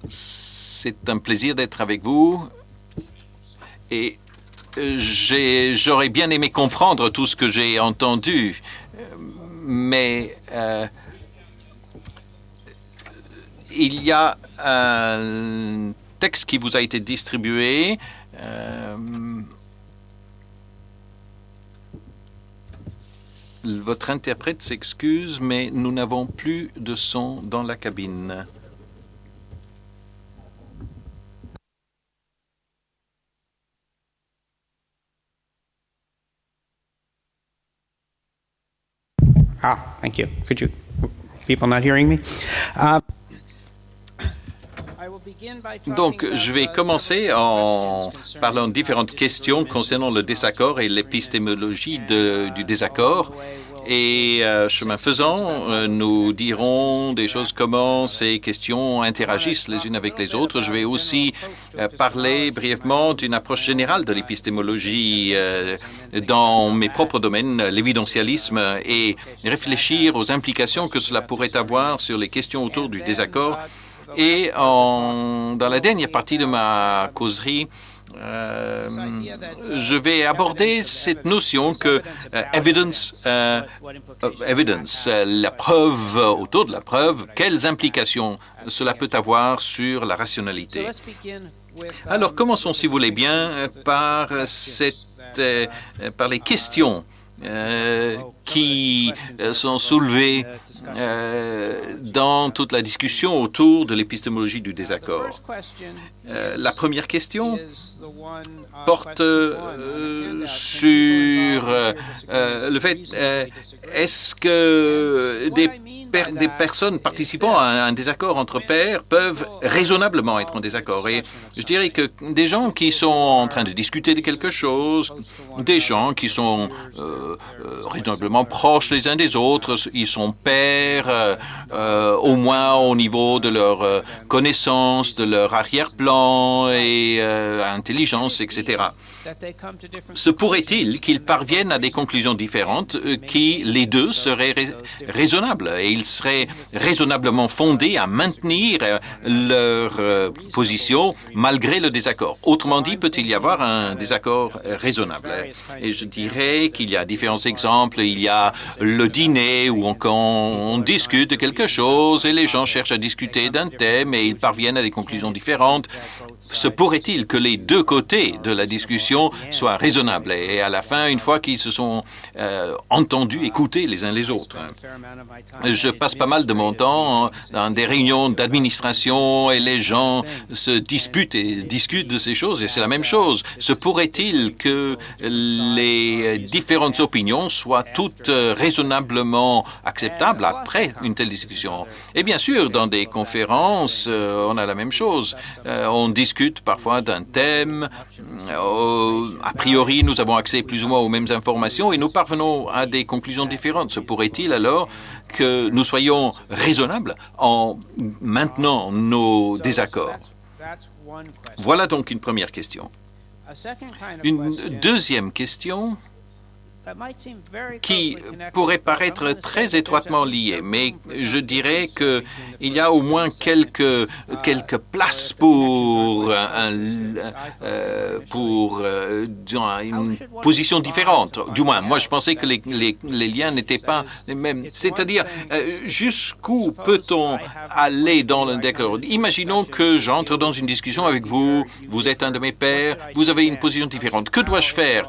C'est un plaisir d'être avec vous et j'aurais bien aimé comprendre tout ce que j'ai entendu, mais il y a un texte qui vous a été distribué. Votre interprète s'excuse, mais nous n'avons plus de son dans la cabine. Thank you. Could you, people not hearing me? Donc, je vais commencer en parlant de différentes questions concernant le désaccord et l'épistémologie du désaccord. Et chemin faisant, nous dirons des choses comment ces questions interagissent les unes avec les autres. Je vais aussi parler brièvement d'une approche générale de l'épistémologie dans mes propres domaines, l'évidentialisme, et réfléchir aux implications que cela pourrait avoir sur les questions autour du désaccord. Et dans la dernière partie de ma causerie, je vais aborder cette notion que evidence, la preuve, autour de la preuve, quelles implications cela peut avoir sur la rationalité. Alors, commençons, si vous voulez bien, par les questions qui sont soulevées dans toute la discussion autour de l'épistémologie du désaccord. La première question porte sur le fait, est-ce que des personnes participant à un désaccord entre pairs peuvent raisonnablement être en désaccord? Et je dirais que des gens qui sont en train de discuter de quelque chose, des gens qui sont raisonnablement proches les uns des autres, ils sont pairs, au moins au niveau de leur connaissance, de leur arrière-plan et intelligence, etc. Se pourrait-il qu'ils parviennent à des conclusions différentes qui, les deux, seraient raisonnables et ils seraient raisonnablement fondés à maintenir leur position malgré le désaccord? Autrement dit, peut-il y avoir un désaccord raisonnable? Et je dirais qu'il y a différents exemples. Il y a le dîner où on discute de quelque chose et les gens cherchent à discuter d'un thème et ils parviennent à des conclusions différentes. Se pourrait-il que les deux côtés de la discussion soient raisonnables et à la fin, une fois qu'ils se sont entendus, écoutés les uns les autres? Je passe pas mal de mon temps dans des réunions d'administration et les gens se disputent et discutent de ces choses et c'est la même chose. Se pourrait-il que les différentes opinions soient toutes raisonnablement acceptables après une telle discussion? Et bien sûr, dans des conférences, on a la même chose. On discute parfois d'un thème. A priori, nous avons accès plus ou moins aux mêmes informations et nous parvenons à des conclusions différentes. Se pourrait-il alors que nous soyons raisonnables en maintenant nos désaccords? Voilà donc une première question. Une deuxième question qui pourrait paraître très étroitement liée, mais je dirais qu'il y a au moins quelques places pour une position différente. Du moins, moi je pensais que les liens n'étaient pas les mêmes. C'est-à-dire, jusqu'où peut-on aller dans le désaccord? Imaginons que j'entre dans une discussion avec vous, vous êtes un de mes pairs, vous avez une position différente. Que dois-je faire?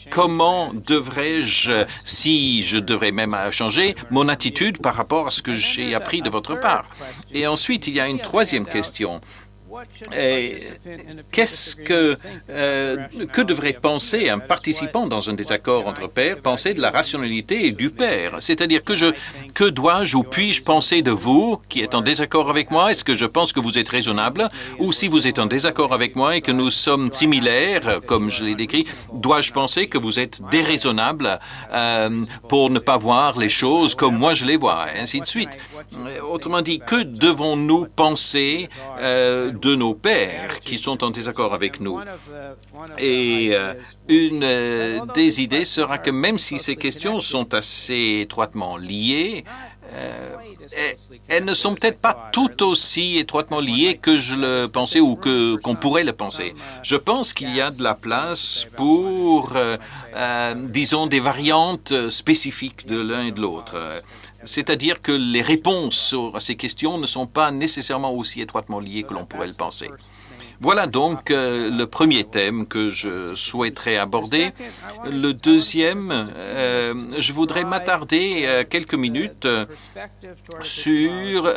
Comment devrais-je, si je devrais même changer mon attitude par rapport à ce que j'ai appris de votre part? Et ensuite, il y a une troisième question. Que devrait penser un participant dans un désaccord entre pairs, penser de la rationalité et du pair? C'est-à-dire que dois-je ou puis-je penser de vous qui êtes en désaccord avec moi? Est-ce que je pense que vous êtes raisonnable? Ou si vous êtes en désaccord avec moi et que nous sommes similaires, comme je l'ai décrit, dois-je penser que vous êtes déraisonnable pour ne pas voir les choses comme moi je les vois, et ainsi de suite. Autrement dit, que devons-nous penser de nos pairs qui sont en désaccord avec nous? Et une des idées sera que même si ces questions sont assez étroitement liées, elles ne sont peut-être pas tout aussi étroitement liées que je le pensais ou qu'on pourrait le penser. Je pense qu'il y a de la place pour, disons, des variantes spécifiques de l'un et de l'autre. C'est-à-dire que les réponses à ces questions ne sont pas nécessairement aussi étroitement liées que l'on pourrait le penser. Voilà donc le premier thème que je souhaiterais aborder. Le deuxième, je voudrais m'attarder quelques minutes sur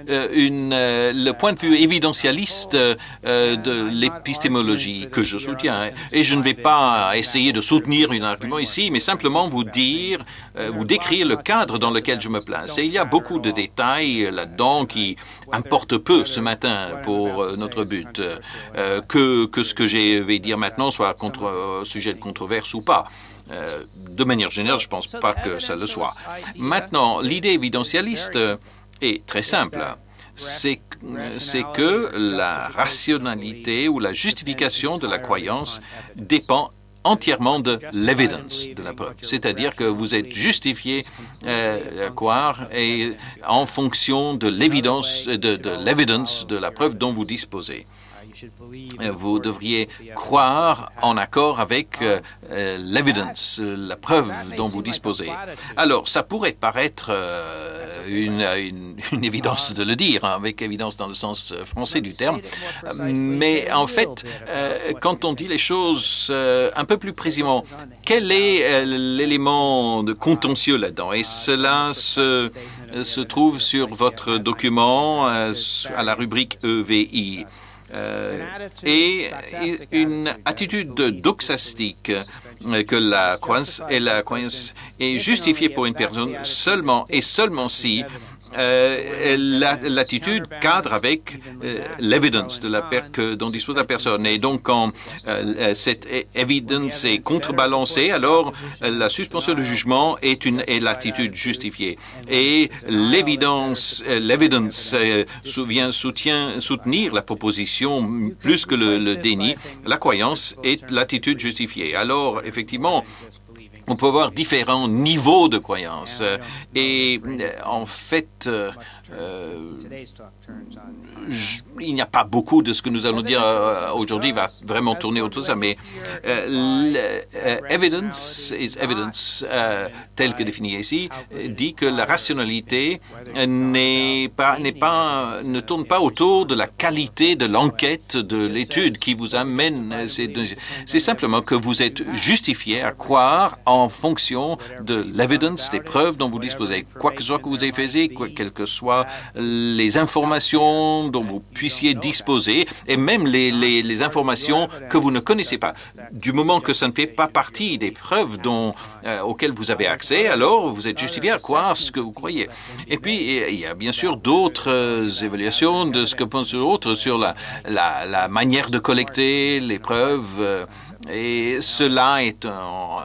le point de vue évidentialiste de l'épistémologie que je soutiens. Et je ne vais pas essayer de soutenir un argument ici, mais simplement vous décrire le cadre dans lequel je me place. Et il y a beaucoup de détails là-dedans qui importent peu ce matin pour notre but. Que ce que je vais dire maintenant soit sujet de controverse ou pas. De manière générale, je ne pense pas que ça le soit. Maintenant, l'idée évidentialiste est très simple. C'est que la rationalité ou la justification de la croyance dépend entièrement de l'evidence, de la preuve. C'est-à-dire que vous êtes justifié à croire et en fonction de l'évidence, de la preuve dont vous disposez. Vous devriez croire en accord avec l'evidence, la preuve dont vous disposez. Alors, ça pourrait paraître une évidence de le dire, avec évidence dans le sens français du terme, mais en fait, quand on dit les choses un peu plus précisément, quel est l'élément de contentieux là-dedans? Et cela se trouve sur votre document à la rubrique EVI. Et une attitude doxastique que la croyance est justifiée pour une personne seulement et seulement si l'attitude cadre avec l'evidence dont dispose la personne. Et donc, quand cette évidence est contrebalancée, alors la suspension du jugement est l'attitude justifiée. Et l'evidence vient soutenir la proposition plus que le déni. La croyance est l'attitude justifiée. Alors, effectivement, on peut avoir différents niveaux de croyance. Et en fait, il n'y a pas beaucoup de ce que nous allons dire aujourd'hui va vraiment tourner autour de ça, mais evidence is evidence, tel que défini ici, dit que la rationalité ne tourne pas autour de la qualité de l'enquête, de l'étude qui vous amène. C'est simplement que vous êtes justifié à croire en fonction de l'evidence, des preuves dont vous disposez. Quoi que ce soit que vous ayez fait, quelles que soient les informations dont vous puissiez disposer, et même les informations que vous ne connaissez pas. Du moment que ça ne fait pas partie des preuves auxquelles vous avez accès, alors vous êtes justifié à croire ce que vous croyez. Et puis, il y a bien sûr d'autres évaluations de ce que pensent d'autres sur la manière de collecter les preuves. Et cela est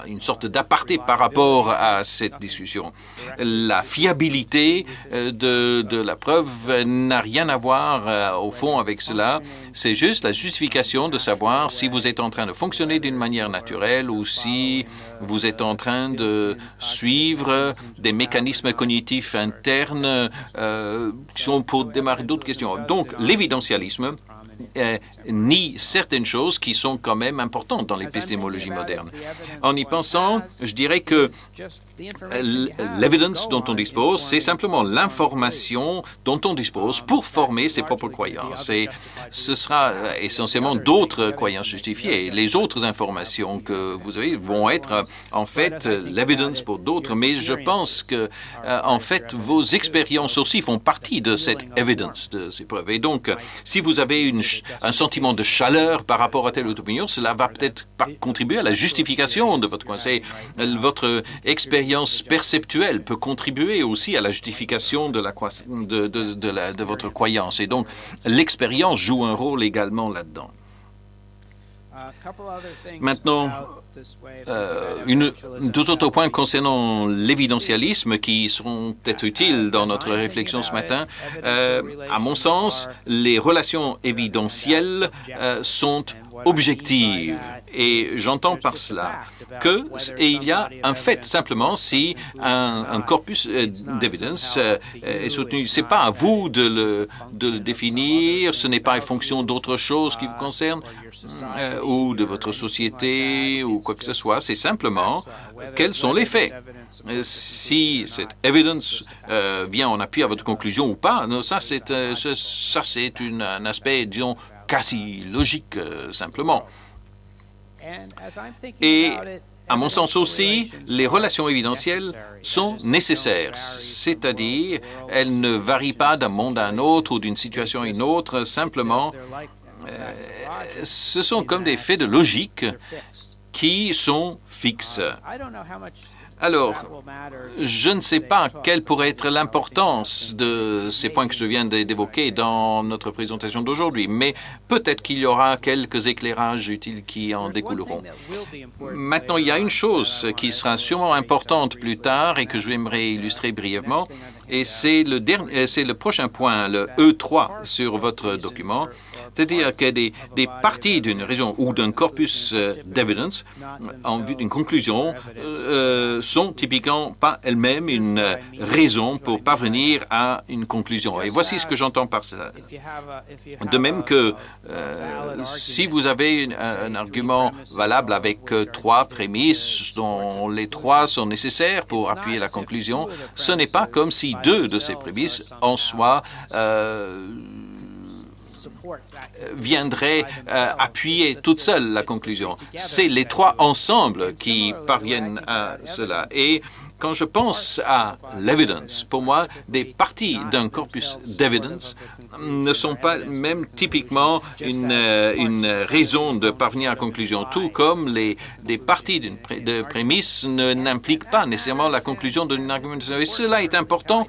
une sorte d'aparté par rapport à cette discussion. La fiabilité de la preuve n'a rien à voir au fond avec cela. C'est juste la justification de savoir si vous êtes en train de fonctionner d'une manière naturelle ou si vous êtes en train de suivre des mécanismes cognitifs internes qui sont pour démarrer d'autres questions. Donc, l'évidentialisme nie certaines choses qui sont quand même importantes dans l'épistémologie moderne. En y pensant, je dirais que l'evidence dont on dispose, c'est simplement l'information dont on dispose pour former ses propres croyances. Et ce sera essentiellement d'autres croyances justifiées. Les autres informations que vous avez vont être en fait l'evidence pour d'autres, mais je pense que en fait vos expériences aussi font partie de cette evidence, de ces preuves. Et donc, si vous avez un sentiment de chaleur par rapport à telle ou telle opinion, cela va peut-être pas contribuer à la justification de votre croyance. Votre expérience perceptuelle peut contribuer aussi à la justification de votre croyance. Et donc, l'expérience joue un rôle également là-dedans. Maintenant, deux autres points concernant l'évidentialisme qui seront peut-être utiles dans notre réflexion ce matin. À mon sens, les relations évidentielles sont objective. Et j'entends par cela il y a un fait simplement si un corpus d'evidence est soutenu. Ce n'est pas à vous de le définir, ce n'est pas en fonction d'autre chose qui vous concerne ou de votre société ou quoi que ce soit. C'est simplement quels sont les faits. Si cette evidence vient en appui à votre conclusion ou pas, ça c'est un aspect, disons, quasi logique simplement. Et à mon sens aussi, les relations évidentielles sont nécessaires, c'est-à-dire elles ne varient pas d'un monde à un autre ou d'une situation à une autre, simplement ce sont comme des faits de logique qui sont fixes. Alors, je ne sais pas quelle pourrait être l'importance de ces points que je viens d'évoquer dans notre présentation d'aujourd'hui, mais peut-être qu'il y aura quelques éclairages utiles qui en découleront. Maintenant, il y a une chose qui sera sûrement importante plus tard et que je aimerais illustrer brièvement, et c'est le prochain point, le E3 sur votre document, c'est-à-dire que des parties d'une raison ou d'un corpus d'evidence en vue d'une conclusion sont typiquement pas elles-mêmes une raison pour parvenir à une conclusion. Et voici ce que j'entends par cela. De même que si vous avez un argument valable avec trois prémices dont les trois sont nécessaires pour appuyer la conclusion, ce n'est pas comme si deux de ces prémices en soi viendrait appuyer toute seule la conclusion. C'est les trois ensemble qui parviennent à cela. Et quand je pense à l'evidence, pour moi, des parties d'un corpus d'evidence ne sont pas même typiquement une raison de parvenir à la conclusion, tout comme des parties de prémisse n'impliquent pas nécessairement la conclusion d'une argumentation. Et cela est important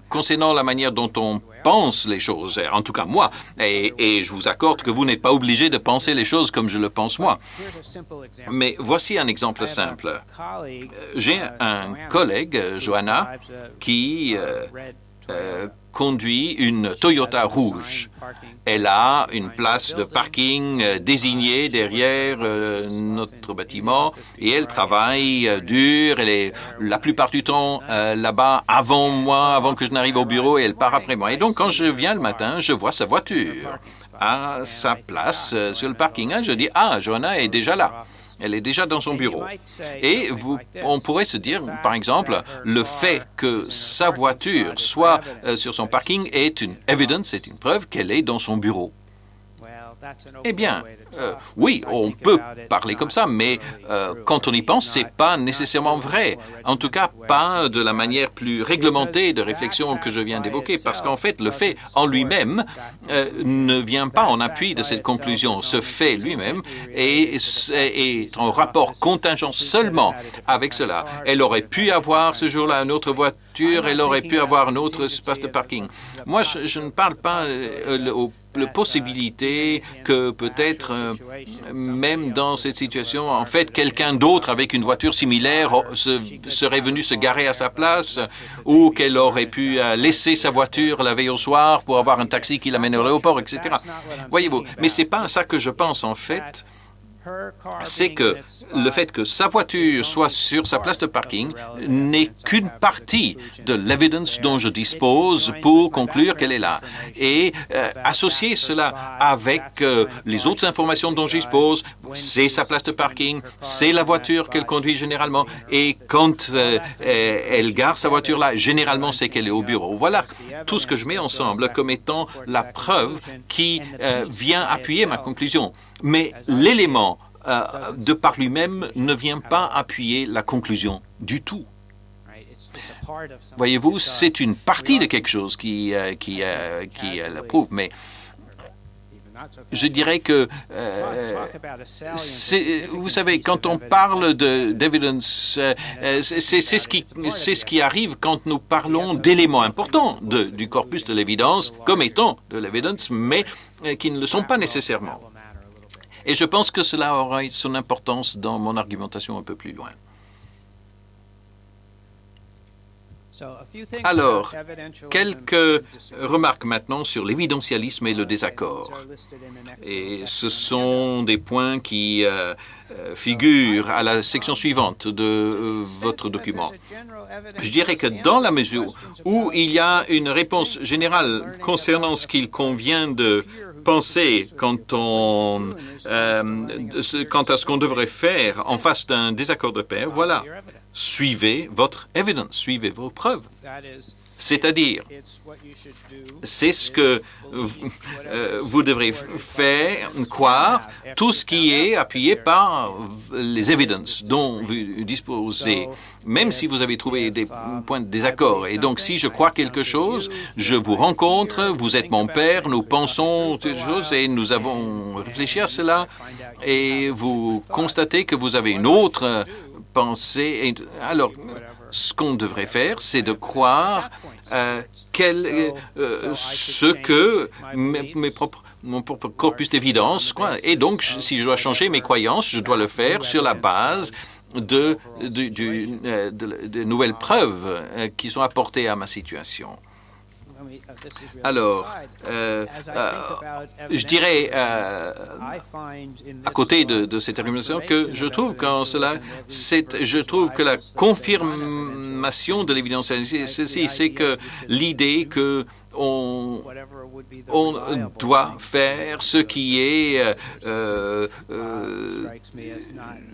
concernant la manière dont on pense les choses, en tout cas moi, et je vous accorde que vous n'êtes pas obligé de penser les choses comme je le pense moi. Mais voici un exemple simple. J'ai un collègue, Johanna, qui conduit une Toyota rouge. Elle a une place de parking désignée derrière notre bâtiment et elle travaille dur. Elle est la plupart du temps là-bas avant moi, avant que je n'arrive au bureau et elle part après moi. Et donc, quand je viens le matin, je vois sa voiture à sa place sur le parking. Je dis, Johanna est déjà là. Elle est déjà dans son bureau. Et on pourrait se dire, par exemple, le fait que sa voiture soit sur son parking est une evidence, c'est une preuve qu'elle est dans son bureau. Eh bien, oui, on peut parler comme ça, mais quand on y pense, c'est pas nécessairement vrai. En tout cas, pas de la manière plus réglementée de réflexion que je viens d'évoquer, parce qu'en fait, le fait en lui-même ne vient pas en appui de cette conclusion. Ce fait lui-même est en rapport contingent seulement avec cela. Elle aurait pu avoir ce jour-là une autre voiture, elle aurait pu avoir un autre espace de parking. Moi, je ne parle pas la possibilité que peut-être, même dans cette situation, en fait, quelqu'un d'autre avec une voiture similaire serait venu se garer à sa place ou qu'elle aurait pu laisser sa voiture la veille au soir pour avoir un taxi qui l'amène à l'aéroport, etc. Voyez-vous, mais c'est pas ça que je pense, en fait. C'est que le fait que sa voiture soit sur sa place de parking n'est qu'une partie de l'evidence dont je dispose pour conclure qu'elle est là. Et associer cela avec les autres informations dont je dispose, c'est sa place de parking, c'est la voiture qu'elle conduit généralement, et quand elle gare sa voiture là, généralement c'est qu'elle est au bureau. Voilà tout ce que je mets ensemble comme étant la preuve qui vient appuyer ma conclusion. Mais l'élément de par lui-même ne vient pas appuyer la conclusion du tout. Voyez-vous, c'est une partie de quelque chose qui la prouve, mais je dirais que, vous savez, quand on parle d'evidence, c'est ce qui arrive quand nous parlons d'éléments importants du corpus de l'évidence comme étant de l'évidence, mais qui ne le sont pas nécessairement. Et je pense que cela aura son importance dans mon argumentation un peu plus loin. Alors, quelques remarques maintenant sur l'évidentialisme et le désaccord. Et ce sont des points qui figurent à la section suivante de votre document. Je dirais que dans la mesure où il y a une réponse générale concernant ce qu'il convient de penser quant à ce qu'on devrait faire en face d'un désaccord de pair, voilà. Suivez votre evidence, suivez vos preuves. C'est-à-dire, c'est ce que vous devrez faire, croire, tout ce qui est appuyé par les evidences dont vous disposez, même si vous avez trouvé des points de désaccord. Et donc, si je crois quelque chose, je vous rencontre, vous êtes mon père, nous pensons ces choses et nous avons réfléchi à cela, et vous constatez que vous avez une autre pensée. Alors, ce qu'on devrait faire, c'est de croire ce que mon propre corpus d'évidence, et donc, si je dois changer mes croyances, je dois le faire sur la base de nouvelles preuves qui sont apportées à ma situation. Alors, je dirais, à côté de cette argumentation, que je trouve que la confirmation de l'évidence, c'est que l'idée que on doit faire ce qui est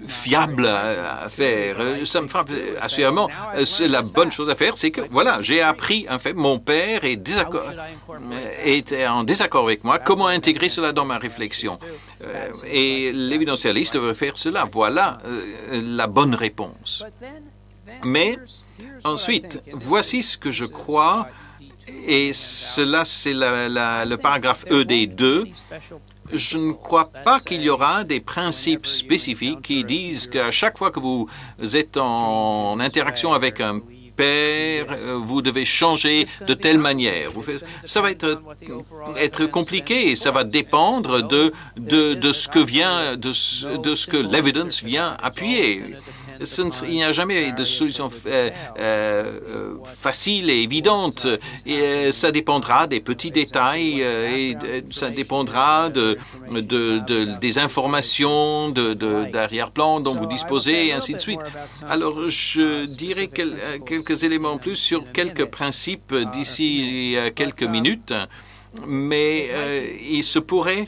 fiable à faire. Ça me frappe assurément. La bonne chose à faire, c'est que, voilà, j'ai appris un fait. Mon père était en désaccord avec moi. Comment intégrer cela dans ma réflexion? Et l'évidentialiste devrait faire cela. Voilà la bonne réponse. Mais ensuite, voici ce que je crois. Et cela, c'est le paragraphe ED2. Je ne crois pas qu'il y aura des principes spécifiques qui disent qu'à chaque fois que vous êtes en interaction avec un père, vous devez changer de telle manière. Ça va être compliqué et ça va dépendre de ce que l'evidence vient appuyer. Il n'y a jamais de solution facile et évidente. Et ça dépendra des petits détails et ça dépendra des informations d'arrière-plan dont vous disposez et ainsi de suite. Alors, je dirais quelques éléments en plus sur quelques principes d'ici quelques minutes. Mais il se pourrait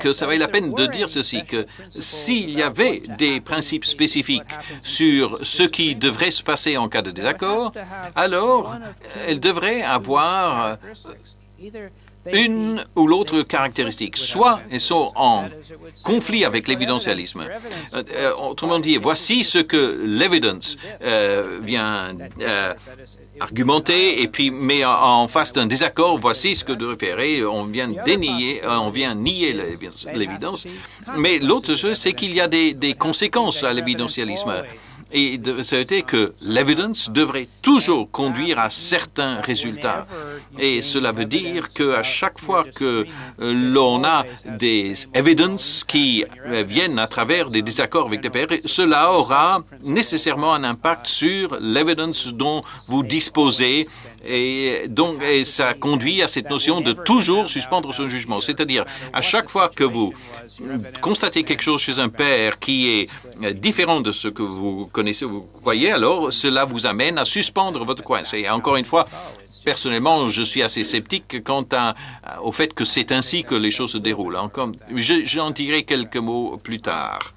que ça vaille la peine de dire ceci, que s'il y avait des principes spécifiques sur ce qui devrait se passer en cas de désaccord, alors elles devraient avoir une ou l'autre caractéristique. Soit elles sont en conflit avec l'évidentialisme. Autrement dit, voici ce que l'évidence vient argumenter, et puis, mais en face d'un désaccord, voici ce que devrait faire. Et on vient nier l'évidence. Mais l'autre chose, c'est qu'il y a des conséquences à l'évidentialisme. Et c'était que l'évidence devrait toujours conduire à certains résultats. Et cela veut dire qu'à chaque fois que l'on a des evidences qui viennent à travers des désaccords avec des pairs, cela aura nécessairement un impact sur l'évidence dont vous disposez. Et donc, ça conduit à cette notion de toujours suspendre son jugement. C'est-à-dire, à chaque fois que vous constatez quelque chose chez un père qui est différent de ce que vous connaissez, vous croyez, alors cela vous amène à suspendre votre croyance. Et encore une fois, personnellement, je suis assez sceptique quant au fait que c'est ainsi que les choses se déroulent. J'en dirai quelques mots plus tard.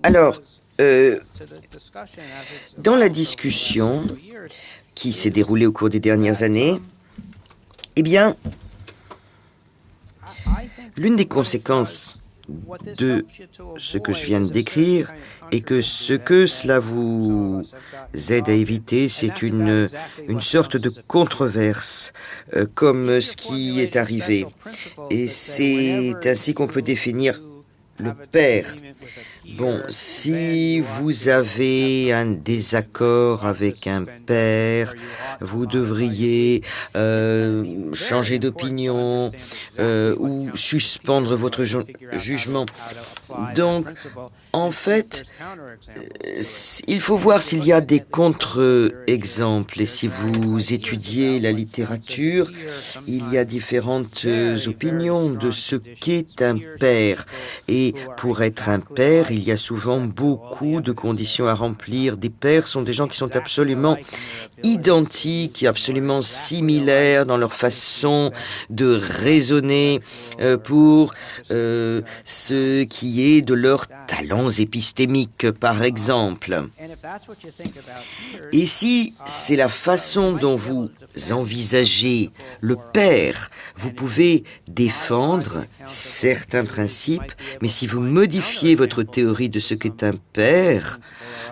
Alors, dans la discussion qui s'est déroulée au cours des dernières années, eh bien, l'une des conséquences de ce que je viens de décrire est que ce que cela vous aide à éviter, c'est une sorte de controverse, comme ce qui est arrivé. Et c'est ainsi qu'on peut définir le père. Bon, si vous avez un désaccord avec un père, vous devriez changer d'opinion ou suspendre votre jugement. Donc, en fait, il faut voir s'il y a des contre-exemples. Et si vous étudiez la littérature, il y a différentes opinions de ce qu'est un père. Et pour être un père, il y a souvent beaucoup de conditions à remplir. Des pères sont des gens qui sont absolument identiques et absolument similaires dans leur façon de raisonner pour ce qui est de leurs talents épistémiques, par exemple. Et si c'est la façon dont vous envisagez le père, vous pouvez défendre certains principes, mais si vous modifiez votre théorie de ce qu'est un père,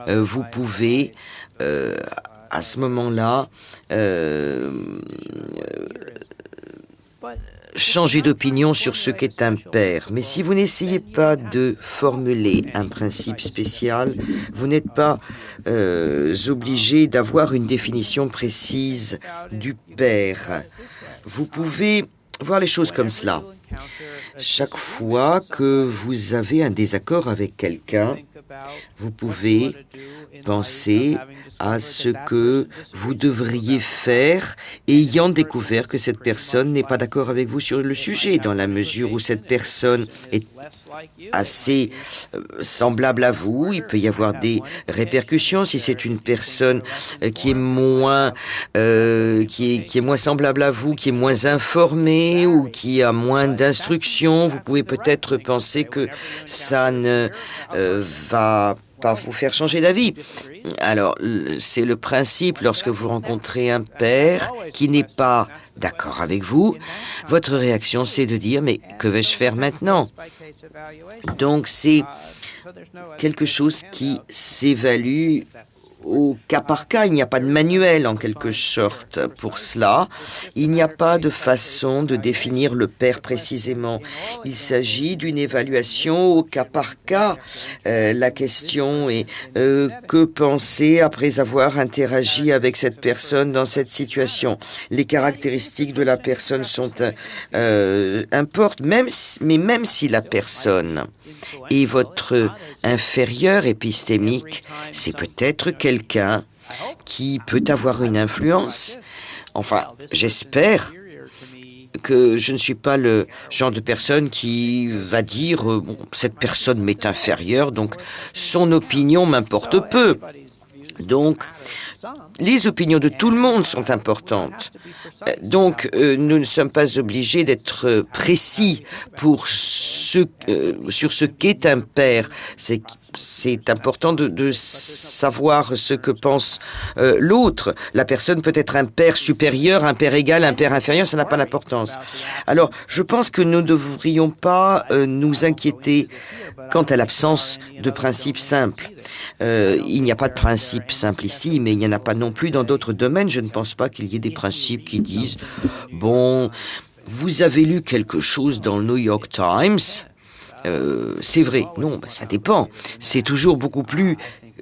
vous pouvez à ce moment-là changer d'opinion sur ce qu'est un père. Mais si vous n'essayez pas de formuler un principe spécial, vous n'êtes pas obligé d'avoir une définition précise du père. Vous pouvez voir les choses comme cela. Chaque fois que vous avez un désaccord avec quelqu'un, vous pouvez penser à ce que vous devriez faire ayant découvert que cette personne n'est pas d'accord avec vous sur le sujet, dans la mesure où cette personne est assez semblable à vous. Il peut y avoir des répercussions si c'est une personne qui est moins semblable à vous, qui est moins informée ou qui a moins d'instructions. Vous pouvez peut-être penser que ça ne va pas vous faire changer d'avis. Alors, c'est le principe lorsque vous rencontrez un père qui n'est pas d'accord avec vous, votre réaction c'est de dire « mais que vais-je faire maintenant ?» Donc, c'est quelque chose qui s'évalue au cas par cas. Il n'y a pas de manuel en quelque sorte pour cela. Il n'y a pas de façon de définir le père précisément. Il s'agit d'une évaluation au cas par cas. La question est que penser après avoir interagi avec cette personne dans cette situation. Les caractéristiques de la personne sont importent, même si la personne est votre inférieur épistémique, c'est peut-être quelqu'un qui peut avoir une influence. Enfin, j'espère que je ne suis pas le genre de personne qui va dire bon, cette personne m'est inférieure, donc son opinion m'importe peu. Donc, les opinions de tout le monde sont importantes. Donc, nous ne sommes pas obligés d'être précis sur ce qu'est un père. C'est important de savoir ce que pense l'autre. La personne peut être un père supérieur, un père égal, un père inférieur, ça n'a pas d'importance. Alors, je pense que nous ne devrions pas nous inquiéter quant à l'absence de principes simples. Il n'y a pas de principe simple ici, mais il n'y en a pas non plus dans d'autres domaines. Je ne pense pas qu'il y ait des principes qui disent « Bon, vous avez lu quelque chose dans le New York Times ?» c'est vrai. Non, ça dépend. C'est toujours beaucoup plus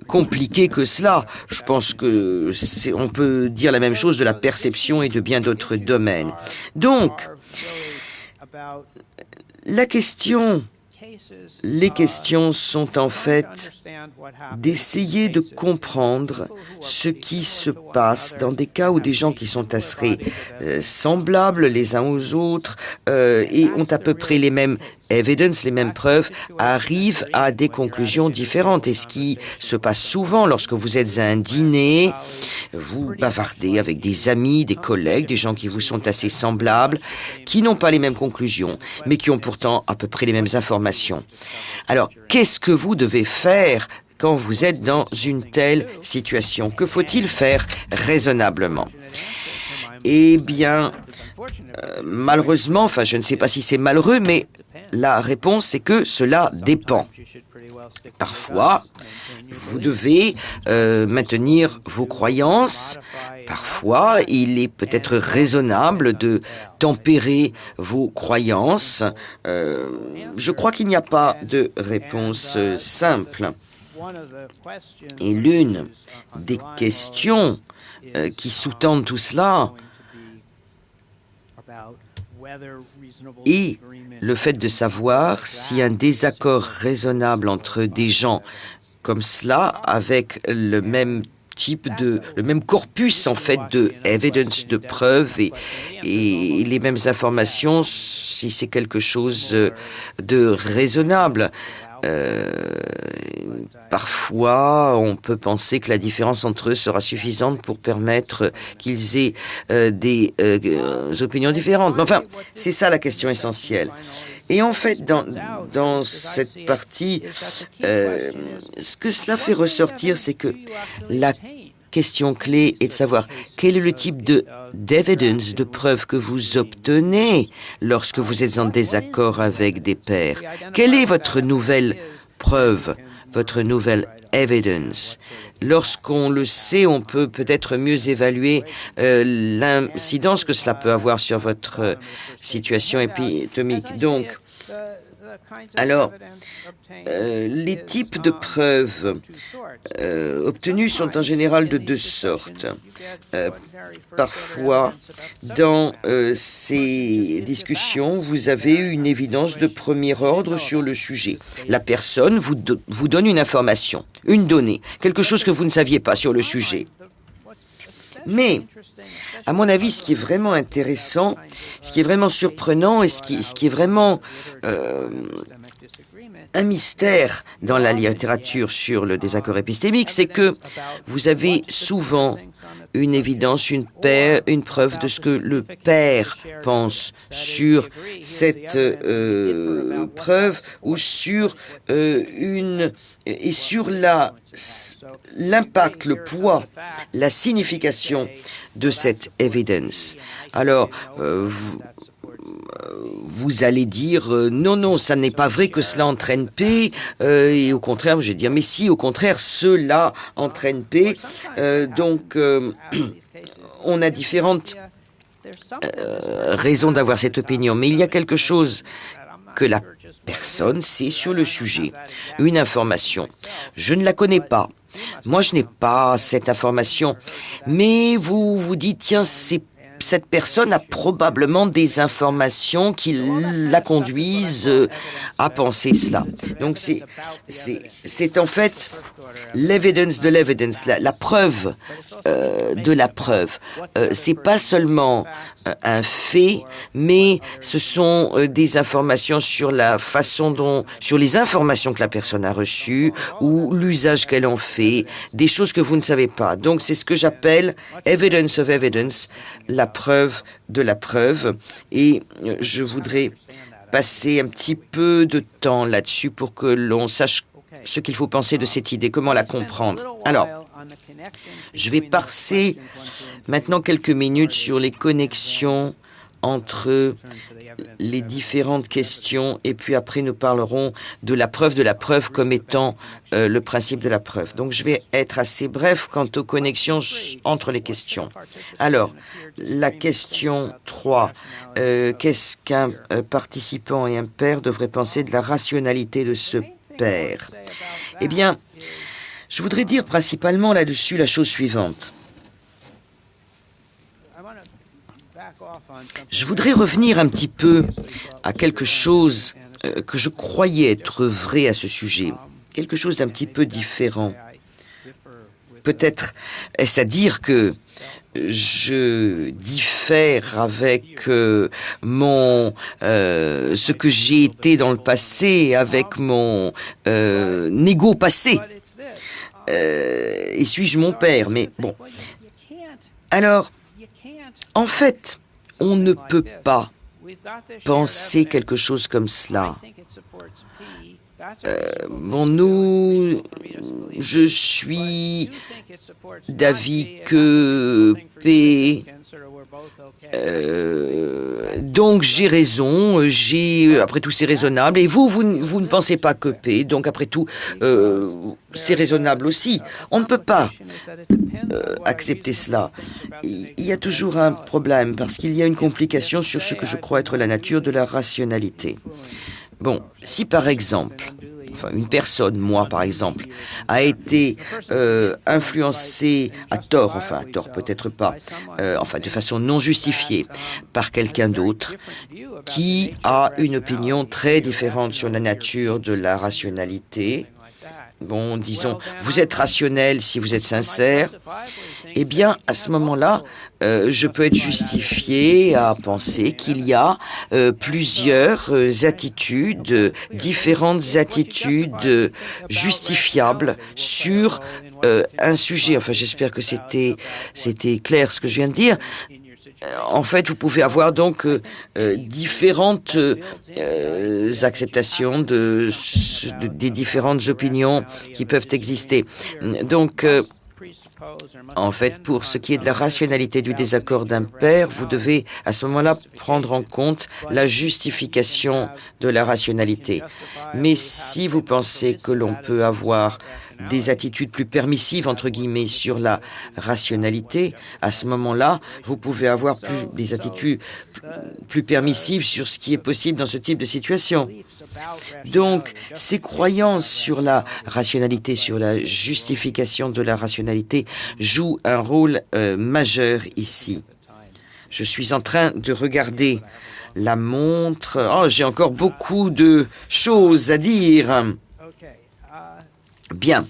compliqué que cela. Je pense que on peut dire la même chose de la perception et de bien d'autres domaines. Donc, les questions sont en fait d'essayer de comprendre ce qui se passe dans des cas où des gens qui sont assez semblables les uns aux autres et ont à peu près les mêmes evidence, les mêmes preuves, arrivent à des conclusions différentes. Et ce qui se passe souvent lorsque vous êtes à un dîner, vous bavardez avec des amis, des collègues, des gens qui vous sont assez semblables, qui n'ont pas les mêmes conclusions, mais qui ont pourtant à peu près les mêmes informations. Alors, qu'est-ce que vous devez faire quand vous êtes dans une telle situation? Que faut-il faire raisonnablement? Eh bien, malheureusement, enfin, je ne sais pas si c'est malheureux, mais la réponse est que cela dépend. Parfois, vous devez maintenir vos croyances. Parfois, il est peut-être raisonnable de tempérer vos croyances. Je crois qu'il n'y a pas de réponse simple. Et l'une des questions qui sous-tendent tout cela est le fait de savoir si un désaccord raisonnable entre des gens comme cela, avec le même corpus en fait de evidence, de preuves et les mêmes informations, si c'est quelque chose de raisonnable. Parfois, on peut penser que la différence entre eux sera suffisante pour permettre qu'ils aient des opinions différentes. Mais enfin, c'est ça la question essentielle. Et en fait, dans cette partie, ce que cela fait ressortir, c'est que la question clé est de savoir quel est le type d'evidence, de preuve que vous obtenez lorsque vous êtes en désaccord avec des pairs. Quelle est votre nouvelle preuve, votre nouvelle evidence? Lorsqu'on le sait, on peut peut-être mieux évaluer l'incidence que cela peut avoir sur votre situation épitomique. Donc, alors, les types de preuves obtenues sont en général de deux sortes. Parfois, dans ces discussions, vous avez une évidence de premier ordre sur le sujet. La personne vous donne une information, une donnée, quelque chose que vous ne saviez pas sur le sujet. Mais, à mon avis, ce qui est vraiment intéressant, ce qui est vraiment surprenant et ce qui est vraiment un mystère dans la littérature sur le désaccord épistémique, c'est que vous avez souvent une évidence, une preuve de ce que le père pense sur cette preuve ou sur sur l'impact, le poids, la signification de cette evidence. Alors, vous allez dire non, ça n'est pas vrai que cela entraîne paix, et au contraire, je vais dire mais si, au contraire, cela entraîne paix. Donc, on a différentes raisons d'avoir cette opinion, mais il y a quelque chose que la personne sait sur le sujet, une information. Je ne la connais pas. Moi, je n'ai pas cette information, mais vous vous dites tiens, cette personne a probablement des informations qui la conduisent à penser cela. Donc c'est en fait l'evidence de l'evidence, la preuve de la preuve. C'est pas seulement un fait, mais ce sont des informations sur la façon sur les informations que la personne a reçues ou l'usage qu'elle en fait, des choses que vous ne savez pas. Donc c'est ce que j'appelle evidence of evidence, la preuve de la preuve, et je voudrais passer un petit peu de temps là-dessus pour que l'on sache ce qu'il faut penser de cette idée, comment la comprendre. Alors, je vais passer maintenant quelques minutes sur les connexions entre les différentes questions et puis après nous parlerons de la preuve comme étant le principe de la preuve. Donc je vais être assez bref quant aux connexions entre les questions. Alors, la question 3, qu'est-ce qu'un participant et un père devraient penser de la rationalité de ce père? Eh bien, je voudrais dire principalement là-dessus la chose suivante. Je voudrais revenir un petit peu à quelque chose que je croyais être vrai à ce sujet, quelque chose d'un petit peu différent. Peut-être est-ce à dire que je diffère avec ce que j'ai été dans le passé, avec mon égo passé. Et suis-je mon père? Mais bon. Alors, en fait, on ne peut pas penser quelque chose comme cela. Je suis d'avis que P Donc j'ai raison, après tout c'est raisonnable, et vous ne pensez pas que P, donc après tout c'est raisonnable aussi. On ne peut pas accepter cela. Il y a toujours un problème, parce qu'il y a une complication sur ce que je crois être la nature de la rationalité. Bon, si par exemple, une personne, moi par exemple, a été influencée à tort peut-être pas, de façon non justifiée par quelqu'un d'autre qui a une opinion très différente sur la nature de la rationalité. Bon, disons, vous êtes rationnel si vous êtes sincère, eh bien, à ce moment-là, je peux être justifié à penser qu'il y a plusieurs attitudes, différentes attitudes justifiables sur un sujet. Enfin, j'espère que c'était clair ce que je viens de dire. En fait, vous pouvez avoir donc différentes acceptations des différentes opinions qui peuvent exister. Donc, en fait, pour ce qui est de la rationalité du désaccord d'un père, vous devez à ce moment-là prendre en compte la justification de la rationalité. Mais si vous pensez que l'on peut avoir des attitudes plus permissives, entre guillemets, sur la rationalité, à ce moment-là, vous pouvez avoir des attitudes plus permissives sur ce qui est possible dans ce type de situation. Donc, ces croyances sur la rationalité, sur la justification de la rationalité, jouent un rôle majeur ici. Je suis en train de regarder la montre. Oh, j'ai encore beaucoup de choses à dire. Bien.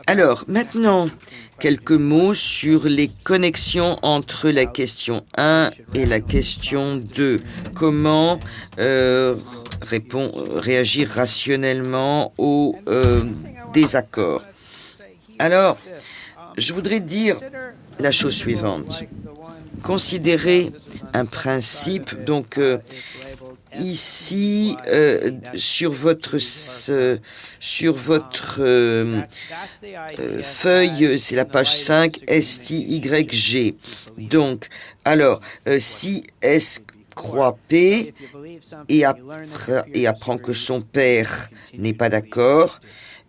Alors, maintenant, quelques mots sur les connexions entre la question 1 et la question 2. Comment réagir rationnellement au désaccord? Alors, je voudrais dire la chose suivante. Considérez un principe, donc ici sur votre feuille, c'est la page 5, STYG. Donc, alors, si S croit P et apprend que son père n'est pas d'accord,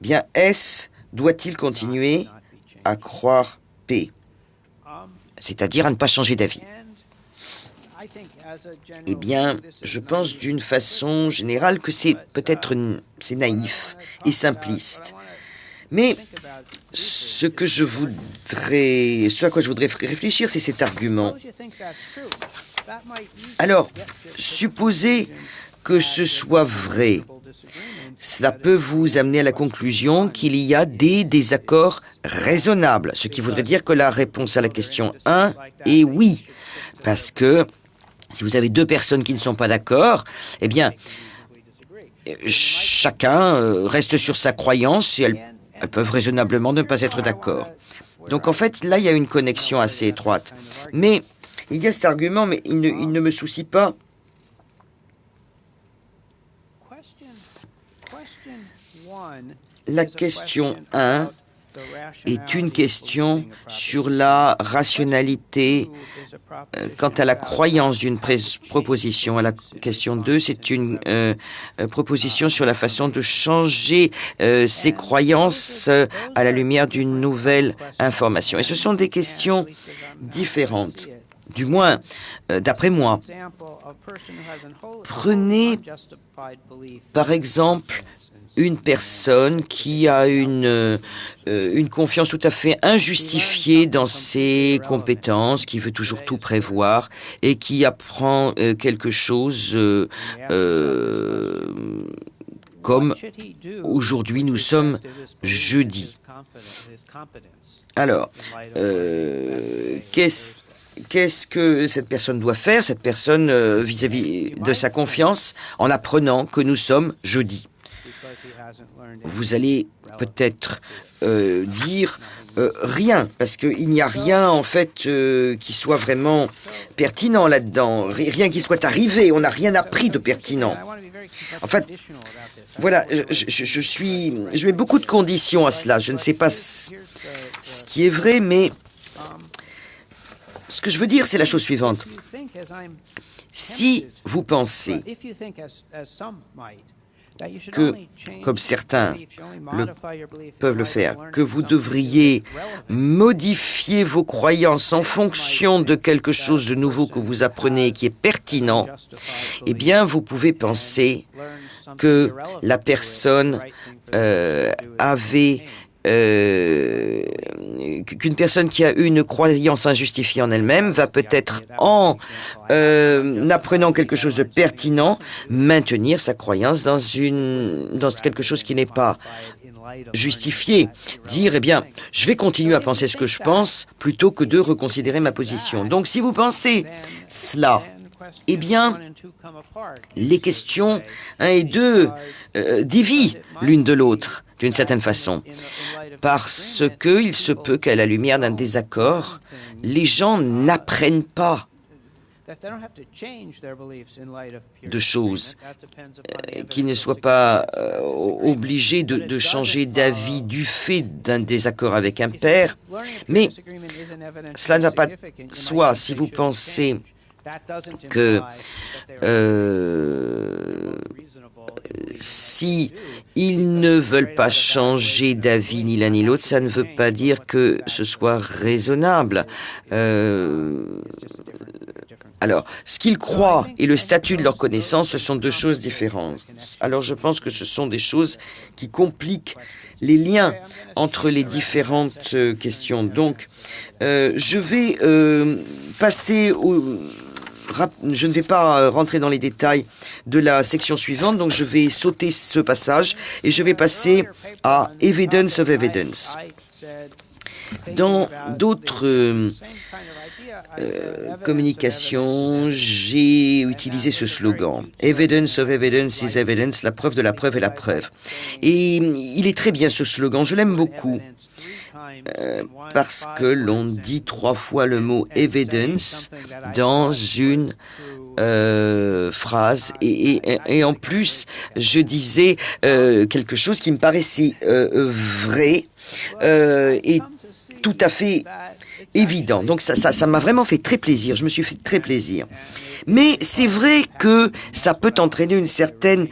bien S doit-il continuer à croire P, c'est-à-dire à ne pas changer d'avis? Eh bien, je pense d'une façon générale que c'est naïf et simpliste. Mais ce à quoi je voudrais réfléchir, c'est cet argument. Alors, supposez que ce soit vrai. Cela peut vous amener à la conclusion qu'il y a des désaccords raisonnables, ce qui voudrait dire que la réponse à la question 1 est oui, parce que si vous avez deux personnes qui ne sont pas d'accord, eh bien, chacun reste sur sa croyance et elles peuvent raisonnablement ne pas être d'accord. Donc en fait, là, il y a une connexion assez étroite. Mais il y a cet argument, mais il ne me soucie pas. La question 1 est une question sur la rationalité quant à la croyance d'une proposition. À la question 2, c'est une proposition sur la façon de changer ses croyances à la lumière d'une nouvelle information. Et ce sont des questions différentes, du moins d'après moi. Prenez par exemple une personne qui a une confiance tout à fait injustifiée dans ses compétences, qui veut toujours tout prévoir et qui apprend quelque chose comme aujourd'hui nous sommes jeudi. Alors, qu'est-ce que cette personne doit faire, cette personne vis-à-vis de sa confiance, en apprenant que nous sommes jeudi? Vous allez peut-être dire rien, parce qu'il n'y a rien en fait qui soit vraiment pertinent là-dedans, rien qui soit arrivé, on n'a rien appris de pertinent. En fait, voilà, je mets beaucoup de conditions à cela. Je ne sais pas ce qui est vrai, mais ce que je veux dire, c'est la chose suivante. Si vous pensez que, comme certains peuvent le faire, que vous devriez modifier vos croyances en fonction de quelque chose de nouveau que vous apprenez et qui est pertinent, eh bien, vous pouvez penser que la personne qu'une personne qui a une croyance injustifiée en elle-même va peut-être, en apprenant quelque chose de pertinent, maintenir sa croyance dans quelque chose qui n'est pas justifié. Dire, eh bien, je vais continuer à penser ce que je pense plutôt que de reconsidérer ma position. Donc, si vous pensez cela, eh bien, les questions 1 et 2 dévient l'une de l'autre, d'une certaine façon, parce qu'il se peut qu'à la lumière d'un désaccord, les gens n'apprennent pas de choses, qu'ils ne soient pas obligés de changer d'avis du fait d'un désaccord avec un père, mais cela ne va pas de soi. Si vous pensez que si ils ne veulent pas changer d'avis ni l'un ni l'autre, ça ne veut pas dire que ce soit raisonnable. Alors, ce qu'ils croient et le statut de leur connaissance, ce sont deux choses différentes. Alors, je pense que ce sont des choses qui compliquent les liens entre les différentes questions. Donc, je vais passer je ne vais pas rentrer dans les détails de la section suivante, donc je vais sauter ce passage et je vais passer à Evidence of Evidence. Dans d'autres communications, j'ai utilisé ce slogan. Evidence of evidence is evidence, la preuve de la preuve est la preuve. Et il est très bien ce slogan, je l'aime beaucoup. Parce que l'on dit 3 fois le mot evidence dans une phrase et en plus je disais quelque chose qui me paraissait vrai et tout à fait évident. Donc ça m'a vraiment fait très plaisir, je me suis fait très plaisir. Mais c'est vrai que ça peut entraîner une certaine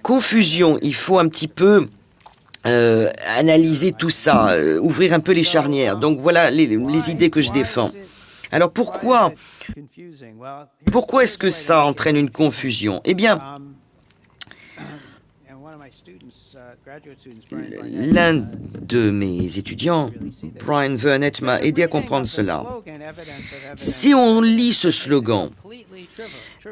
confusion. Il faut un petit peu analyser tout ça, ouvrir un peu les charnières. Donc voilà les idées que je défends. Alors pourquoi est-ce que ça entraîne une confusion? Eh bien, l'un de mes étudiants, Brian Vernet, m'a aidé à comprendre cela. Si on lit ce slogan,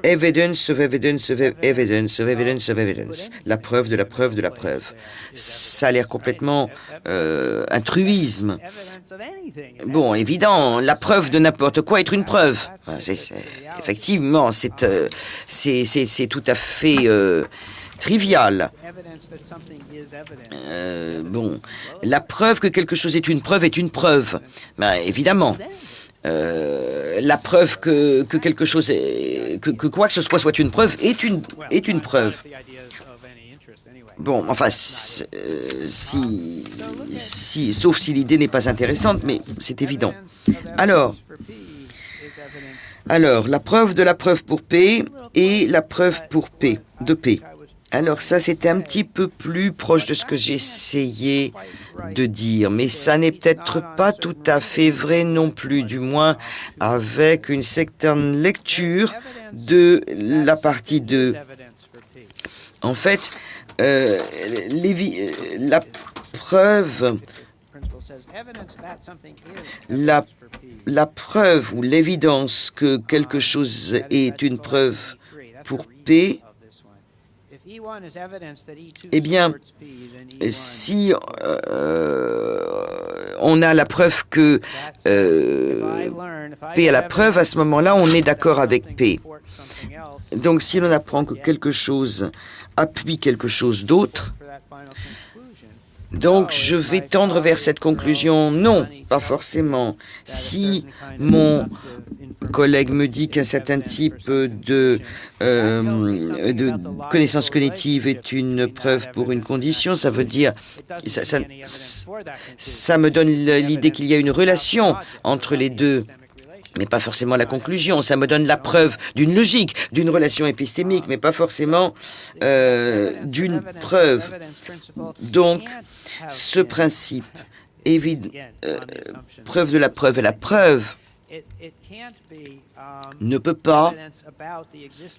Evidence of evidence of evidence of evidence of evidence. La preuve de la preuve de la preuve. Ça a l'air complètement un truisme. Bon, évident, la preuve de n'importe quoi est une preuve. Effectivement, c'est tout à fait trivial. Bon, la preuve que quelque chose est une preuve est une preuve. Ben, évidemment. La preuve que quelque chose que quoi que ce soit une preuve est une preuve. Bon, enfin, sauf si l'idée n'est pas intéressante, mais c'est évident. Alors, la preuve de la preuve pour P et la preuve pour P, de P. Alors ça, c'était un petit peu plus proche de ce que j'essayais de dire, mais ça n'est peut-être pas tout à fait vrai non plus, du moins avec une certaine lecture de la partie 2. En fait, la preuve ou l'évidence que quelque chose est une preuve pour P, eh bien, si on a la preuve que P a la preuve, à ce moment-là, on est d'accord avec P. Donc, si l'on apprend que quelque chose appuie quelque chose d'autre, Donc, je vais tendre vers cette conclusion. Non, pas forcément. Si mon collègue me dit qu'un certain type de connaissance cognitive est une preuve pour une condition, ça veut dire, ça me donne l'idée qu'il y a une relation entre les deux, mais pas forcément la conclusion. Ça me donne la preuve d'une logique, d'une relation épistémique, mais pas forcément d'une preuve. Donc, ce principe, preuve de la preuve et la preuve, ne peut pas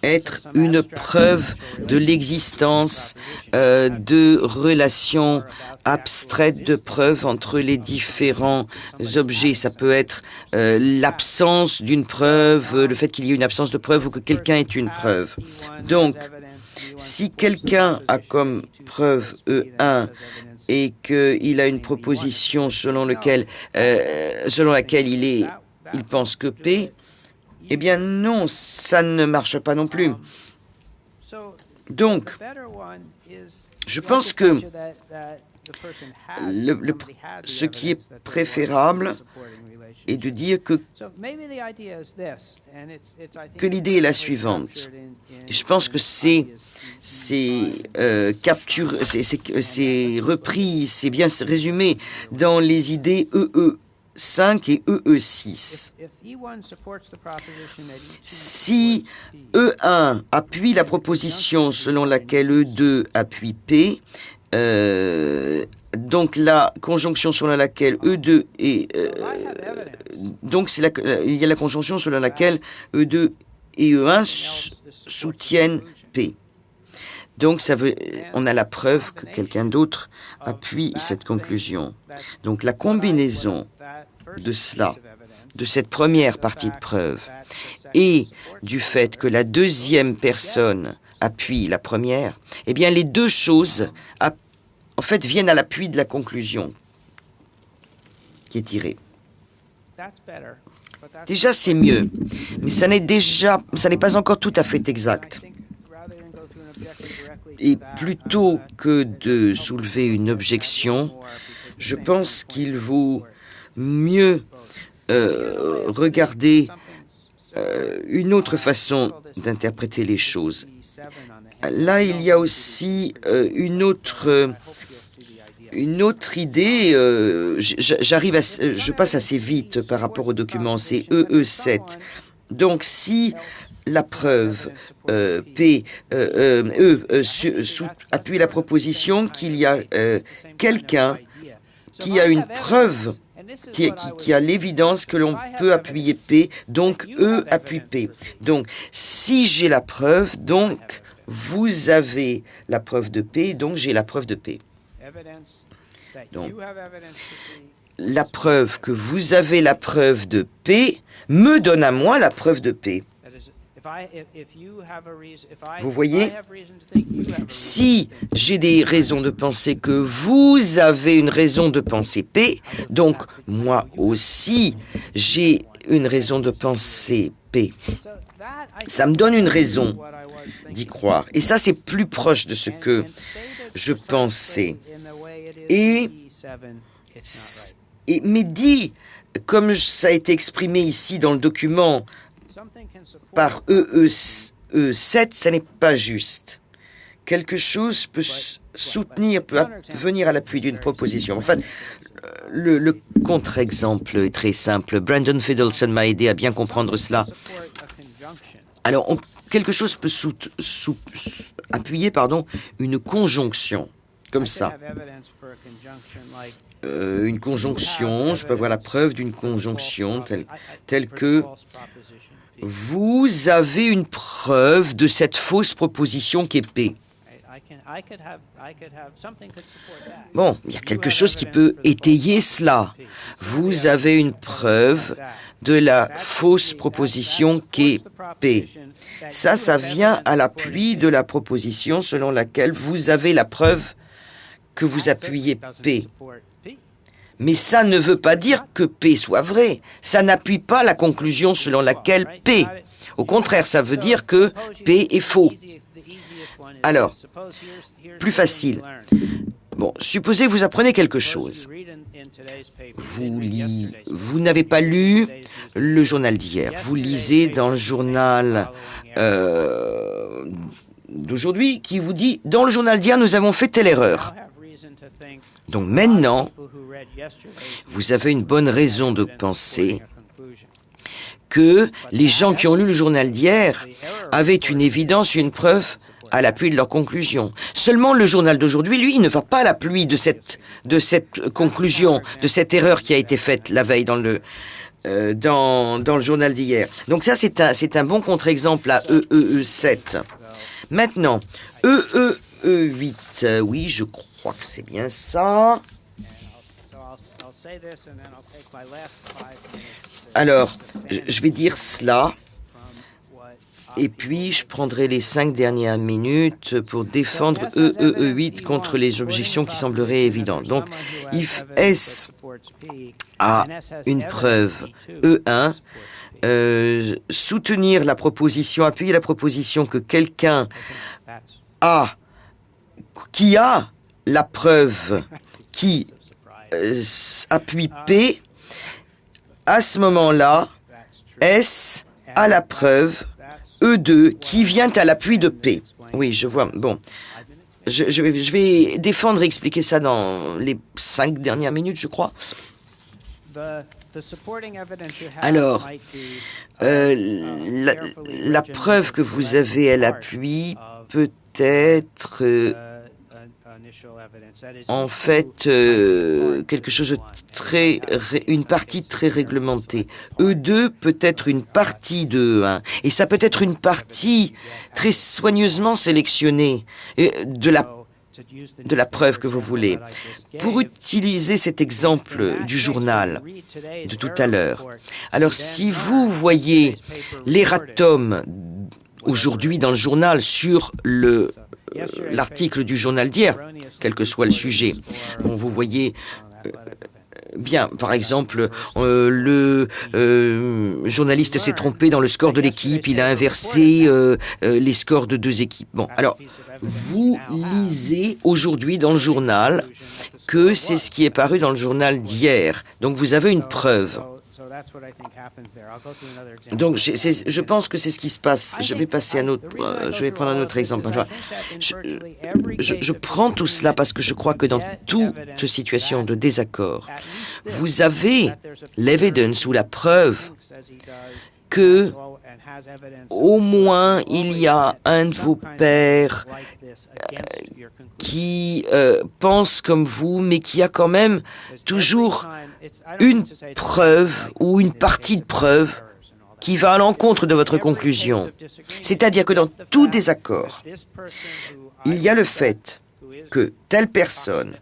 être une preuve de l'existence de relations abstraites de preuves entre les différents objets. Ça peut être l'absence d'une preuve, le fait qu'il y ait une absence de preuve ou que quelqu'un ait une preuve. Donc, si quelqu'un a comme preuve E1 et qu'il a une proposition selon laquelle il pense que P, eh bien non, ça ne marche pas non plus. Donc, je pense que ce qui est préférable est de dire que l'idée est la suivante. Je pense que c'est repris, c'est bien résumé dans les idées EE5 et EE6. Si E1 appuie la proposition selon laquelle E2 appuie P, donc la conjonction selon laquelle E2 est... il y a la conjonction selon laquelle E2 et E1 soutiennent P. Donc, on a la preuve que quelqu'un d'autre appuie cette conclusion. Donc, la combinaison de cela, de cette première partie de preuve, et du fait que la deuxième personne appuie la première, eh bien, les deux choses, en fait, viennent à l'appui de la conclusion qui est tirée. Déjà, c'est mieux, mais ça n'est pas encore tout à fait exact. Et plutôt que de soulever une objection, je pense qu'il vaut mieux regarder une autre façon d'interpréter les choses. Là, il y a aussi une autre idée. Je passe assez vite par rapport au document, c'est EE7. Donc, si la preuve P appuie la proposition qu'il y a quelqu'un qui a une preuve, qui a l'évidence que l'on peut appuyer P, donc E appuie P. Donc, si j'ai la preuve, donc vous avez la preuve de P, donc j'ai la preuve de P. Donc, la preuve que vous avez la preuve de P me donne à moi la preuve de P. Vous voyez, si j'ai des raisons de penser que vous avez une raison de penser P, donc moi aussi j'ai une raison de penser P. Ça me donne une raison d'y croire. Et ça, c'est plus proche de ce que je pensais. Mais dit, comme ça a été exprimé ici dans le document, par EE7, ça n'est pas juste. Quelque chose peut venir à l'appui d'une proposition. En fait, le contre-exemple est très simple. Brandon Fiddleson m'a aidé à bien comprendre cela. Alors, quelque chose peut appuyer une conjonction, comme ça. Une conjonction, je peux avoir la preuve d'une conjonction telle que vous avez une preuve de cette fausse proposition qui est P. Bon, il y a quelque chose qui peut étayer cela. Vous avez une preuve de la fausse proposition qui est P. Ça vient à l'appui de la proposition selon laquelle vous avez la preuve que vous appuyez P. Mais ça ne veut pas dire que P soit vrai. Ça n'appuie pas la conclusion selon laquelle P. Au contraire, ça veut dire que P est faux. Alors, plus facile. Bon, supposez vous apprenez quelque chose. Vous n'avez pas lu le journal d'hier. Vous lisez dans le journal d'aujourd'hui qui vous dit « Dans le journal d'hier, nous avons fait telle erreur ». Donc maintenant, vous avez une bonne raison de penser que les gens qui ont lu le journal d'hier avaient une évidence, une preuve à l'appui de leur conclusion. Seulement le journal d'aujourd'hui, lui, il ne va pas à l'appui de cette conclusion, de cette erreur qui a été faite la veille dans le journal d'hier. Donc ça, c'est un bon contre-exemple à EEE7. Maintenant, EEE8, oui, je crois que c'est bien ça. Alors, je vais dire cela. Et puis, je prendrai les 5 dernières minutes pour défendre EEE8 contre les objections qui sembleraient évidentes. Donc, if S a une preuve E1, soutenir la proposition, appuyer la proposition que quelqu'un qui a la preuve qui appuie P, à ce moment-là, S a la preuve E2 qui vient à l'appui de P. Oui, je vois. Bon, je vais défendre et expliquer ça dans les 5 dernières minutes, je crois. Alors, la preuve que vous avez à l'appui peut être en fait quelque chose de une partie très réglementée. E2 peut être une partie de E1 et ça peut être une partie très soigneusement sélectionnée de la preuve que vous voulez. Pour utiliser cet exemple du journal de tout à l'heure, alors si vous voyez l'erratum aujourd'hui dans le journal sur l'article du journal d'hier, quel que soit le sujet, bon, vous voyez bien, par exemple, le journaliste s'est trompé dans le score de l'équipe, il a inversé les scores de 2 équipes. Bon, alors, vous lisez aujourd'hui dans le journal que c'est ce qui est paru dans le journal d'hier. Donc, vous avez une preuve. Donc, je pense que c'est ce qui se passe. Je vais prendre un autre exemple. Enfin, je prends tout cela parce que je crois que dans toute situation de désaccord, vous avez l'evidence ou la preuve que au moins il y a un de vos pairs qui pense comme vous, mais qui a quand même toujours une preuve ou une partie de preuve qui va à l'encontre de votre conclusion. C'est-à-dire que dans tout désaccord, il y a le fait que telle personne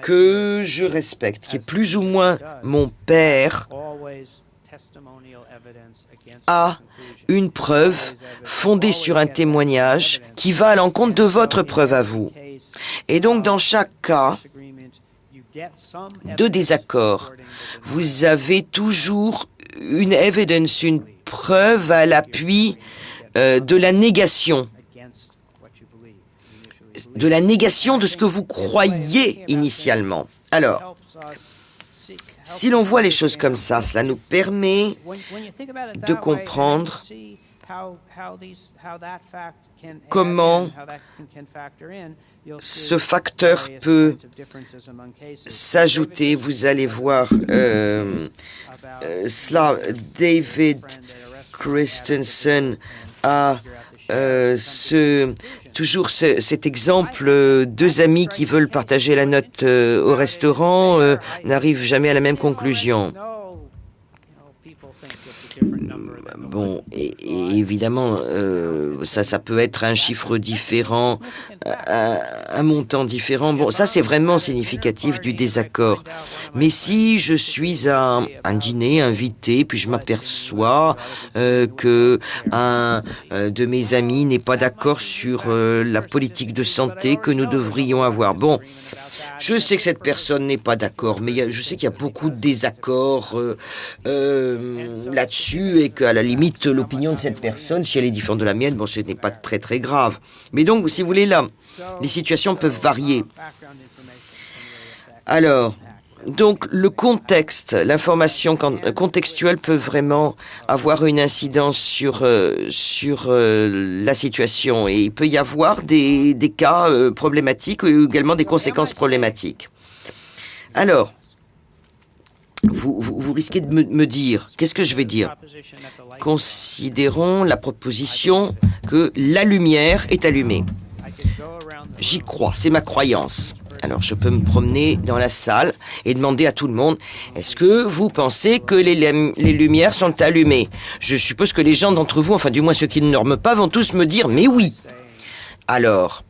que je respecte, qui est plus ou moins mon père, a une preuve fondée sur un témoignage qui va à l'encontre de votre preuve à vous. Et donc, dans chaque cas de désaccord, vous avez toujours une evidence, une preuve à l'appui de la négation de ce que vous croyiez initialement. Alors, si l'on voit les choses comme ça, cela nous permet de comprendre comment ce facteur peut s'ajouter. Vous allez voir cela. David Christensen a toujours cet exemple, 2 amis qui veulent partager la note au restaurant n'arrivent jamais à la même conclusion. Bon, et évidemment, ça peut être un chiffre différent, un montant différent. Bon, ça c'est vraiment significatif du désaccord. Mais si je suis à un dîner invité, puis je m'aperçois que un de mes amis n'est pas d'accord sur la politique de santé que nous devrions avoir. Bon, je sais que cette personne n'est pas d'accord, mais je sais qu'il y a beaucoup de désaccords là-dessus et qu'à la limite, l'opinion de cette personne, si elle est différente de la mienne, bon, ce n'est pas très très grave. Mais donc, si vous voulez, là, les situations peuvent varier. Alors, donc le contexte, l'information contextuelle peut vraiment avoir une incidence sur la situation et il peut y avoir des cas problématiques ou également des conséquences problématiques. Alors, vous risquez de me dire, qu'est-ce que je vais dire? Considérons la proposition que la lumière est allumée. J'y crois, c'est ma croyance. Alors je peux me promener dans la salle et demander à tout le monde, est-ce que vous pensez que les lumières sont allumées? Je suppose que les gens d'entre vous, enfin du moins ceux qui ne dorment pas, vont tous me dire, mais oui. Alors,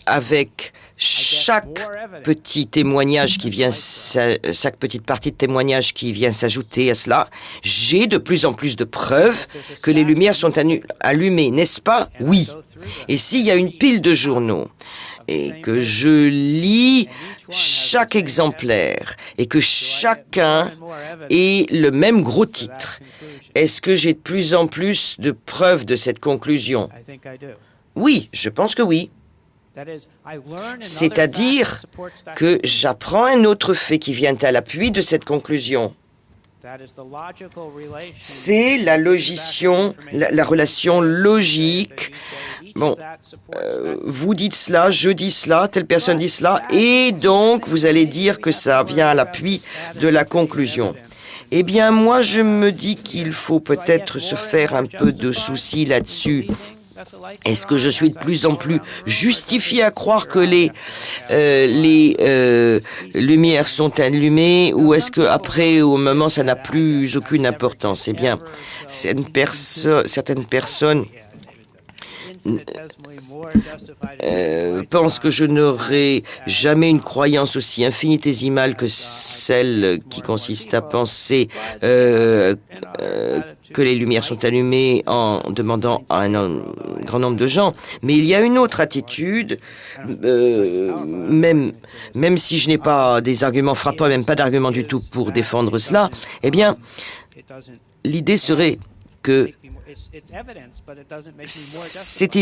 avec chaque petit témoignage qui vient, chaque petite partie de témoignage qui vient s'ajouter à cela, j'ai de plus en plus de preuves que les lumières sont allumées, n'est-ce pas? Oui. Et s'il y a une pile de journaux et que je lis chaque exemplaire et que chacun ait le même gros titre, est-ce que j'ai de plus en plus de preuves de cette conclusion? Oui, je pense que oui. C'est-à-dire que j'apprends un autre fait qui vient à l'appui de cette conclusion. C'est la relation logique. Bon, vous dites cela, je dis cela, telle personne dit cela, et donc vous allez dire que ça vient à l'appui de la conclusion. Eh bien, moi, je me dis qu'il faut peut-être se faire un peu de soucis là-dessus. Est-ce que je suis de plus en plus justifié à croire que les lumières sont allumées ou est-ce qu'après, au moment, ça n'a plus aucune importance? Eh bien, certaines personnes pense que je n'aurai jamais une croyance aussi infinitésimale que celle qui consiste à penser que les lumières sont allumées en demandant à un grand nombre de gens. Mais il y a une autre attitude, même si je n'ai pas des arguments frappants, même pas d'arguments du tout pour défendre cela, eh bien, l'idée serait que c'est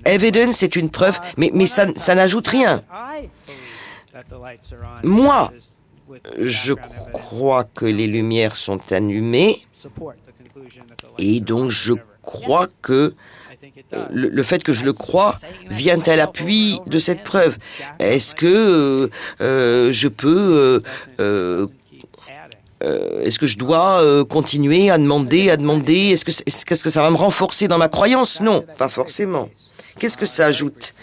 evidence, c'est une preuve, mais ça n'ajoute rien. Moi, je crois que les lumières sont allumées et donc je crois que le fait que je le crois vient à l'appui de cette preuve. Est-ce que je peux est-ce que je dois continuer à demander? Est-ce que ça va me renforcer dans ma croyance? Non, pas forcément. Qu'est-ce que ça ajoute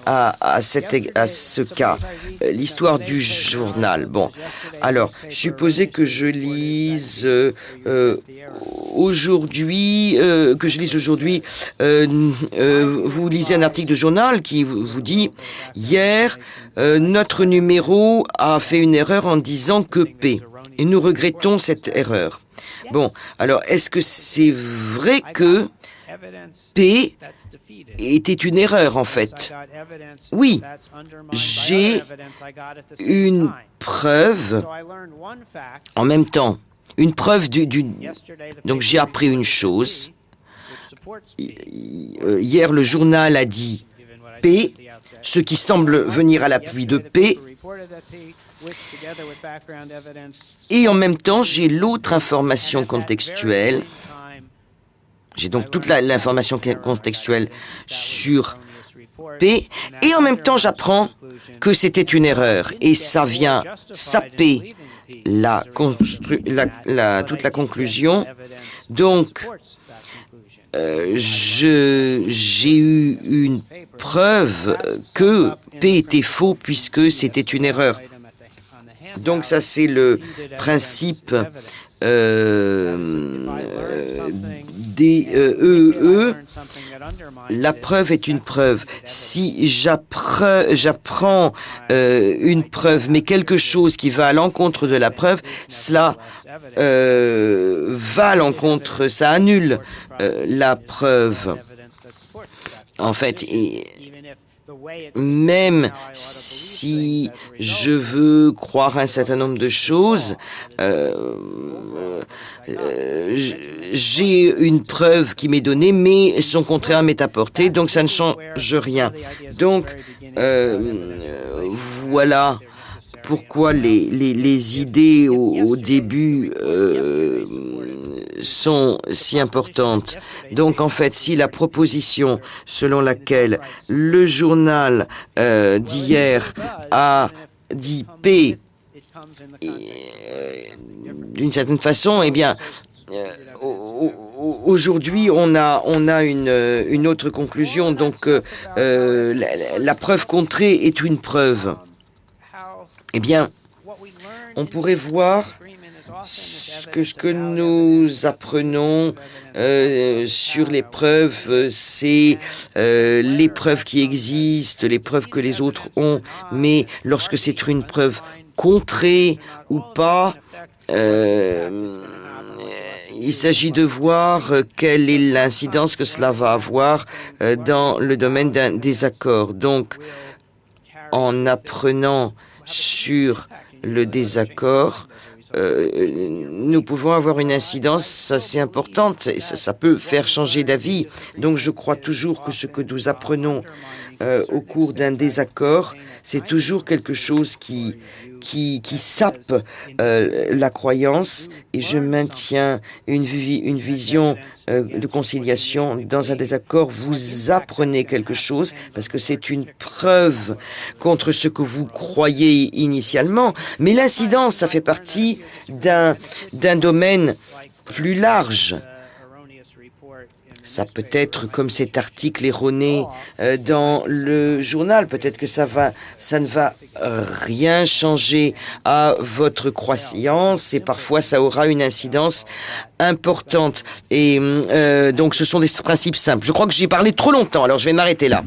à ce cas? L'histoire du journal. Bon, alors, supposez que je lise aujourd'hui, vous lisez un article de journal qui vous dit « Hier, notre numéro a fait une erreur en disant que P ». Et nous regrettons cette erreur. Bon, alors, est-ce que c'est vrai que P était une erreur, en fait? Oui, j'ai une preuve en même temps. Une preuve Donc, j'ai appris une chose. Hier, le journal a dit P, ce qui semble venir à l'appui de P. Et en même temps, j'ai l'autre information contextuelle. J'ai donc toute l'information contextuelle sur P. Et en même temps, j'apprends que c'était une erreur. Et ça vient saper toute la conclusion. Donc, j'ai eu une preuve que P était faux puisque c'était une erreur. Donc ça, c'est le principe des EE. La preuve est une preuve. Si j'apprends une preuve, mais quelque chose qui va à l'encontre de la preuve, cela va à l'encontre, ça annule la preuve. En fait, même si si je veux croire un certain nombre de choses, j'ai une preuve qui m'est donnée, mais son contraire m'est apporté, donc ça ne change rien. Donc, voilà pourquoi les idées au début sont si importantes. Donc, en fait, si la proposition selon laquelle le journal d'hier a dit P, d'une certaine façon, eh bien, aujourd'hui, on a une autre conclusion. Donc, la preuve contrée est une preuve. Eh bien, on pourrait voir ce que nous apprenons sur les preuves, c'est les preuves qui existent, les preuves que les autres ont, mais lorsque c'est une preuve contrée ou pas, il s'agit de voir quelle est l'incidence que cela va avoir dans le domaine d'un désaccord. Donc, en apprenant sur le désaccord, nous pouvons avoir une incidence assez importante et ça peut faire changer d'avis. Donc je crois toujours que ce que nous apprenons au cours d'un désaccord, c'est toujours quelque chose qui sape la croyance, et je maintiens une vision de conciliation. Dans un désaccord, vous apprenez quelque chose parce que c'est une preuve contre ce que vous croyez initialement, mais l'incidence, ça fait partie d'un domaine plus large. Ça peut être comme cet article erroné dans le journal. Peut-être que ça ne va rien changer à votre croyance et parfois ça aura une incidence importante. Et donc ce sont des principes simples. Je crois que j'ai parlé trop longtemps, alors je vais m'arrêter là.